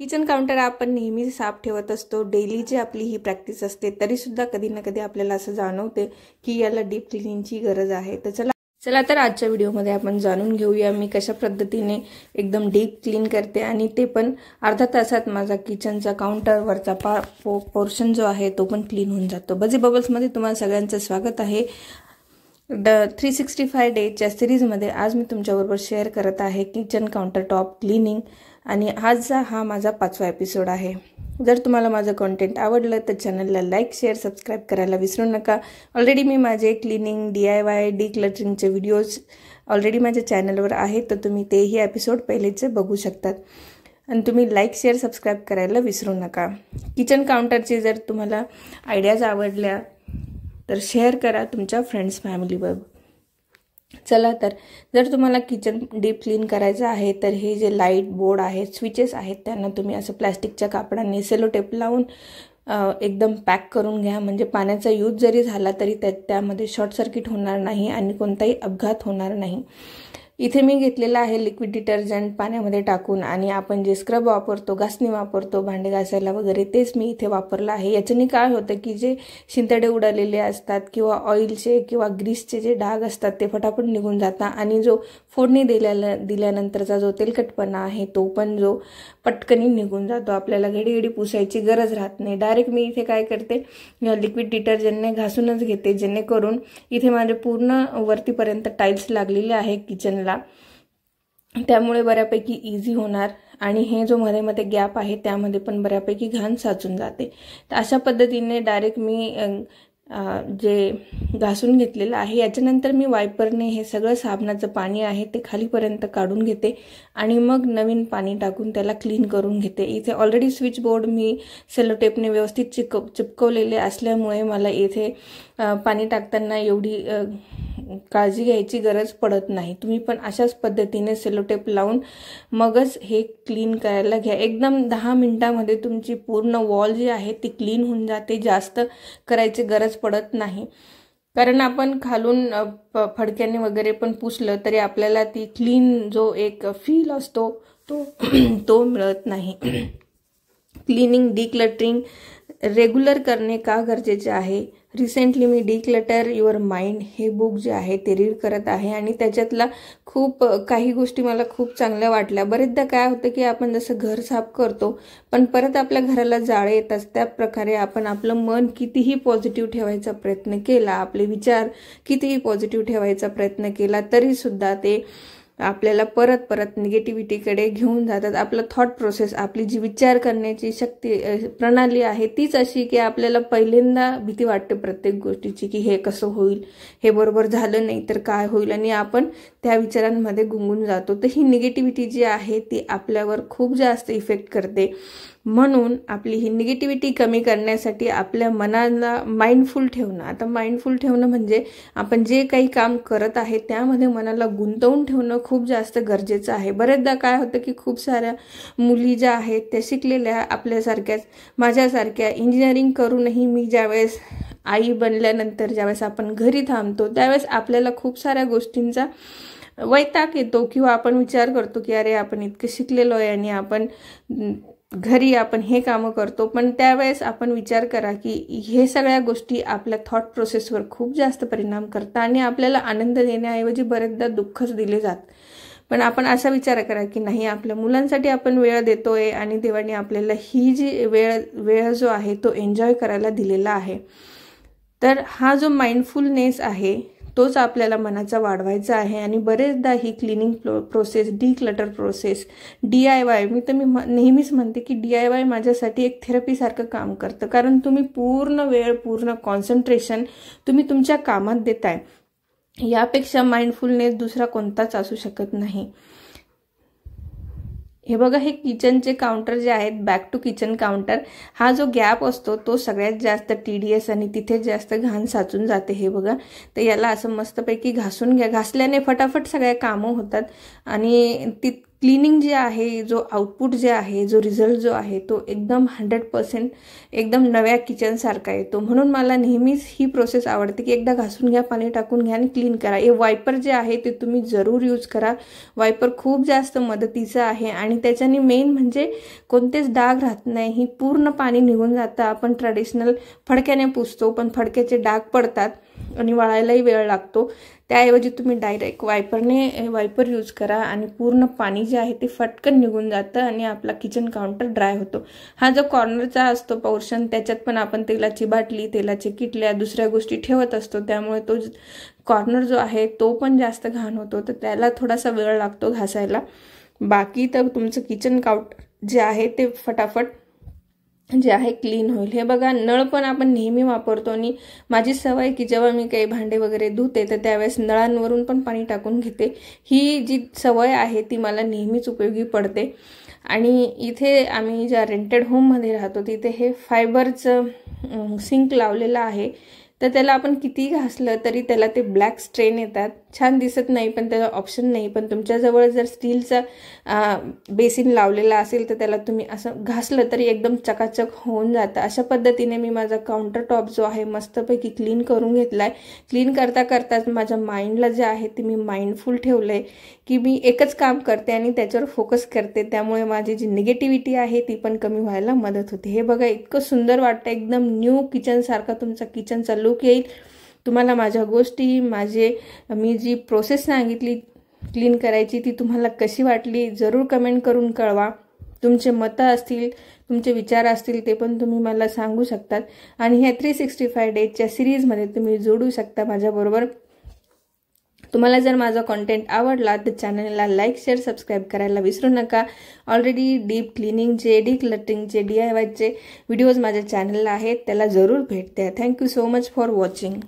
Kitchen counter आपण नेहमी साफ ठेवत असतो, डेलीची आपली ही प्रॅक्टिस असते, तरीसुद्धा कधी ना कधी आपल्याला असं जाणवते की याला डीप क्लिनिंगची गरज आहे। तर चला तर आजच्या व्हिडिओमध्ये आपण जाणून घेऊया मी कशा पद्धतीने एकदम डीप क्लीन करते आणि ते पण अर्धा तासात माझा किचनचा काउंटरवरचा पोर्शन जो आहे तो पण क्लीन होऊन जातो। बझी बबल्समध्ये तुम्हाला सगळ्यांचं स्वागत आहे। 365 डेजच्या सिरीजमध्ये आज मी तुमच्याबरोबर शेअर करत आहे किचन काउंटर टॉप क्लीनिंग आणि आजचा हा माझा 5वा एपिसोड आहे। जर तुम्हाला माझं कंटेंट आवडलं तर चॅनलला लाईक शेअर सबस्क्राइब करायला विसरू नका। ऑलरेडी मी माझे क्लीनिंग DIY डिक्लटरिंगचे व्हिडिओज ऑलरेडी माझ्या चॅनलवर आहेत, तर तुम्ही तेही एपिसोड पहिलेचे बघू शकतात आणि तुम्ही लाईक शेअर सबस्क्राइब करायला विसरू नका। किचन काउंटरचे जर तुम्हाला आयडियाज आवडल्या तर शेअर करा तुमच्या फ्रेंड्स फॅमिलीवर। चला तर जर तुम्हाला किचन डीप क्लीन करायचं आहे तर हे जे लाईट बोर्ड आहेत, स्विचेस आहेत, त्यांना तुम्ही असं प्लास्टिकच्या कापडाने सेलो टेप लावून एकदम पॅक करून घ्या, म्हणजे पाण्याचा यूज जरी झाला तरी त्यामध्ये शॉर्ट सर्किट होणार नाही आणि कोणताही अपघात होणार नाही। इथे मी घेतलेला आहे लिक्विड डिटर्जंट पाण्यामध्ये टाकून आणि आपण जे स्क्रब वापरतो, घासणी वापरतो भांडे घासायला वगैरे, तेच मी इथे वापरलं आहे। याच्याने काय होतं की जे शिंतडे उडालेले असतात किंवा ऑइलचे किंवा ग्रीसचे जे डाग असतात ते फटाफट निघून जातात आणि जो फोडणी दिल्यानंतरचा जो तेलकटपणा आहे तो पण जो पटकनी निघून जातो। आपल्याला घडी पुसायची गरज राहत नाही। डायरेक्ट मी इथे काय करते, लिक्विड डिटर्जंटने घासूनच घेते, जेणेकरून इथे माझे पूर्ण वरतीपर्यंत टाईल्स लागलेले आहे किचनला, त्यामुळे बऱ्यापैकी इझी होणार आणि हे जो मध्ये गॅप आहे त्यामध्ये पण बऱ्यापैकी घाण साचून जाते। तर अशा पद्धतीने डायरेक्ट मी जे घासून घेतलेलं आहे याच्यानंतर मी वायपरने हे सगळं साबणाचं पाणी आहे ते खालीपर्यंत काढून घेते आणि मग नवीन पाणी टाकून त्याला क्लीन करून घेते। इथे ऑलरेडी स्विच बोर्ड मी सेलो टेपने व्यवस्थित चिपकवलेले असल्यामुळे मला इथे पाणी टाकताना एवढी काळजी घ्यायची गरज पडत नाही। तुम्ही पण अशाच पद्धतीने सेलो टेप लावून मगच हे क्लीन करायला घ्या। एकदम 10 मिनिटांमध्ये तुमची पूर्ण वॉल जी आहे ती क्लीन होऊन जाते, जास्त करायची गरज पडत नाही, कारण आपण खालून फडक्याने वगैरे पण पुसलं तरी आपल्याला ती क्लीन जो एक फील असतो तो मिळत नाही। क्लीनिंग डिक्लटरिंग रेग्युलर करणे का गरजेचे आहे? Recently me declutter your mind हे बुक जे आहे ते रीड करत आहे आणि त्याच्यातला खूप काही गोष्टी मला खूप चांगल्या वाटल्या। बरेचदा काय होतं की आपण जसं घर साफ करतो पण परत आपल्या घराला जाळे येतात, त्या प्रकारे आपण आपलं मन कितीही पॉझिटिव्ह ठेवायचा प्रयत्न केला, आपले विचार कितीही पॉझिटिव्ह ठेवायचा प्रयत्न केला तरी सुद्धा ते आपल्याला परत निगेटिव्हिटीकडे घेऊन जातात। आपलं थॉट प्रोसेस, आपली जी विचार करण्याची शक्ती प्रणाली आहे तीच अशी की आपल्याला पहिल्यांदा भीती वाटते प्रत्येक गोष्टीची की हे कसं होईल, हे बरोबर झालं नाही तर काय होईल, आणि आपण त्या विचारांमध्ये गुंगून जातो। तर ही निगेटिव्हिटी जी आहे ती आपल्यावर खूप जास्त इफेक्ट करते। म्हणून आपली ही निगेटिव्हिटी कमी करण्यासाठी आपल्या मनाला माइंडफुल ठेवणं, आता माइंडफुल ठेवणं म्हणजे आपण जे काही काम करत आहे त्यामध्ये मनाला गुंतवून ठेवणं खूप जास्त गरजेचं आहे। बरेचदा काय होतं की खूप साऱ्या मुली ज्या आहेत त्या शिकलेल्या, आपल्यासारख्याच माझ्यासारख्या इंजिनिअरिंग करूनही मी ज्यावेळेस आई बनल्यानंतर ज्यावेळेस आपण घरी थांबतो त्यावेळेस आपल्याला खूप साऱ्या गोष्टींचा वैताग येतो किंवा आपण विचार करतो की अरे आपण इतकं शिकलेलो आहे आणि आपण घरी आपण हे कामं करतो, पण त्यावेळेस आपण विचार करा की हे सगळ्या गोष्टी आपल्या थॉट प्रोसेसवर खूप जास्त परिणाम करतात आणि आपल्याला आनंद देण्याऐवजी बरेचदा दुःखच दिले जात। पण आपण असा विचार करा की नाही, आपल्या मुलांसाठी आपण वेळ देतोय आणि देवाने आपल्याला ही जी वेळ जो आहे तो एन्जॉय करायला दिलेला आहे। तर हा जो माइंडफुलनेस आहे तोच आपल्याला मनाचा वाढवायचा आहे आणि बरेचदा ही cleaning process, declutter process, DIY, मी नेहमीच म्हणते की DIY माझ्यासाठी एक थेरपीसारखं काम करतं, कारण तुम्ही पूर्ण वेळ, पूर्ण कॉन्सन्ट्रेशन तुम्ही तुमच्या कामात देताय। यापेक्षा माइंडफुलनेस दुसरा कोणताच असू शकत नाही। हे बघा, हे किचनचे काउंटर जे आहेत, बॅक टू किचन काउंटर, हा जो गॅप असतो तो सगळ्यात जास्त TDS आणि तिथे जास्त घाण साचून जाते। हे बघा, तर याला असं मस्तपैकी घासून घ्या, घासल्याने फटाफट सगळ्या कामं होतात आणि क्लिनिंग जे आहे, जो आउटपुट जे आहे, जो रिझल्ट जो आहे तो एकदम 100% एकदम नव्या किचनसारखा येतो. म्हणून मला नेहमीच ही प्रोसेस आवडते की एकदा घासून घ्या, पाणी टाकून घ्या आणि क्लीन करा. हे वायपर जे आहे ते तुम्ही जरूर यूज करा. वायपर खूप जास्त मदतीचं आहे आणि त्याच्याने मेन म्हणजे कोणतेच डाग राहत नाही. ही पूर्ण पाणी निघून जातं. आपण ट्रेडिशनल फडक्याने पुसतो, पण फडक्याचे डाग पडतात आणि वाळायलाही वेळ लागतो. त्याऐवजी तुम्ही डायरेक्ट वायपर यूज करा आणि पूर्ण पाणी जे आहे ते फटकन निघून जातं आणि आपला किचन काउंटर ड्राय होतो. हा जो कॉर्नरचा असतो पोर्शन, त्याच्यात पण आपण तेलाची बाटली, तेलाचे किटल्या, दुसऱ्या गोष्टी ठेवत असतो. त्यामुळे तो कॉर्नर जो आहे तो पण जास्त घाण होतो, तर त्याला थोडासा वेळ लागतो घासायला. बाकी तर तुमचं किचन काउंटर जे आहे ते फटाफट जे आहे क्लीन होईल. हे बघा, नळ पण आपण नेहमी वापरतो आणि माझी सवय की जेव्हा मी काही भांडे वगैरे धुते तर त्यावेळेस नळांवरून पण पाणी टाकून घेते. ही जी सवय आहे ती मला नेहमीच उपयोगी पडते. आणि इथे आम्ही ज्या रेंटेड होममध्ये राहतो तिथे हे फायबरचं सिंक लावलेलं आहे. तर त्याला आपण किती घासलं तरी त्याला ते ब्लॅक स्ट्रेन येतात. छान दिसत नाही, पण त्याला ऑप्शन नाही. पण तुमच्याजवळ जर स्टीलचा बेसिन लावलेला असेल तर त्याला तुम्ही असं घासलं तरी एकदम चकाचक होऊन जातं. अशा पद्धतीने मी माझा काउंटर टॉप जो आहे मस्तपैकी क्लीन करून घेतलाय. क्लीन करता करताच माझ्या माइंडला जे आहे ते मी माइंडफुल ठेवलंय की मी एकच काम करते आणि त्याच्यावर फोकस करते. त्यामुळे माझी जी निगेटिव्हिटी आहे ती पण कमी व्हायला मदत होते. हे बघा, इतकं सुंदर वाटतं. एकदम न्यू किचन सारखा तुमचा किचनचा लुक येईल. तुम्हाला माझ्या गोष्टी, मी जी प्रोसेस सांगितली क्लीन करायची ती तुम्हाला कशी वाटली जरूर कमेंट करून कळवा. तुमचे मतं असतील, तुमचे विचार असतील ते पण तुम्ही मला सांगू शकतात. आणि ह्या 365 डेजच्या सिरीजमध्ये तुम्ही जोडू शकता माझ्याबरोबर. तुम्हाला जर माझा कंटेंट आवडला तर चॅनलला लाईक, शेअर, सबस्क्राईब करायला विसरू नका. ऑलरेडी डीप क्लिनिंगचे, डिक्लटरिंगचे, DIYचे व्हिडिओज माझ्या चॅनलला आहेत, त्याला जरूर भेट द्या. Thank you so much for watching.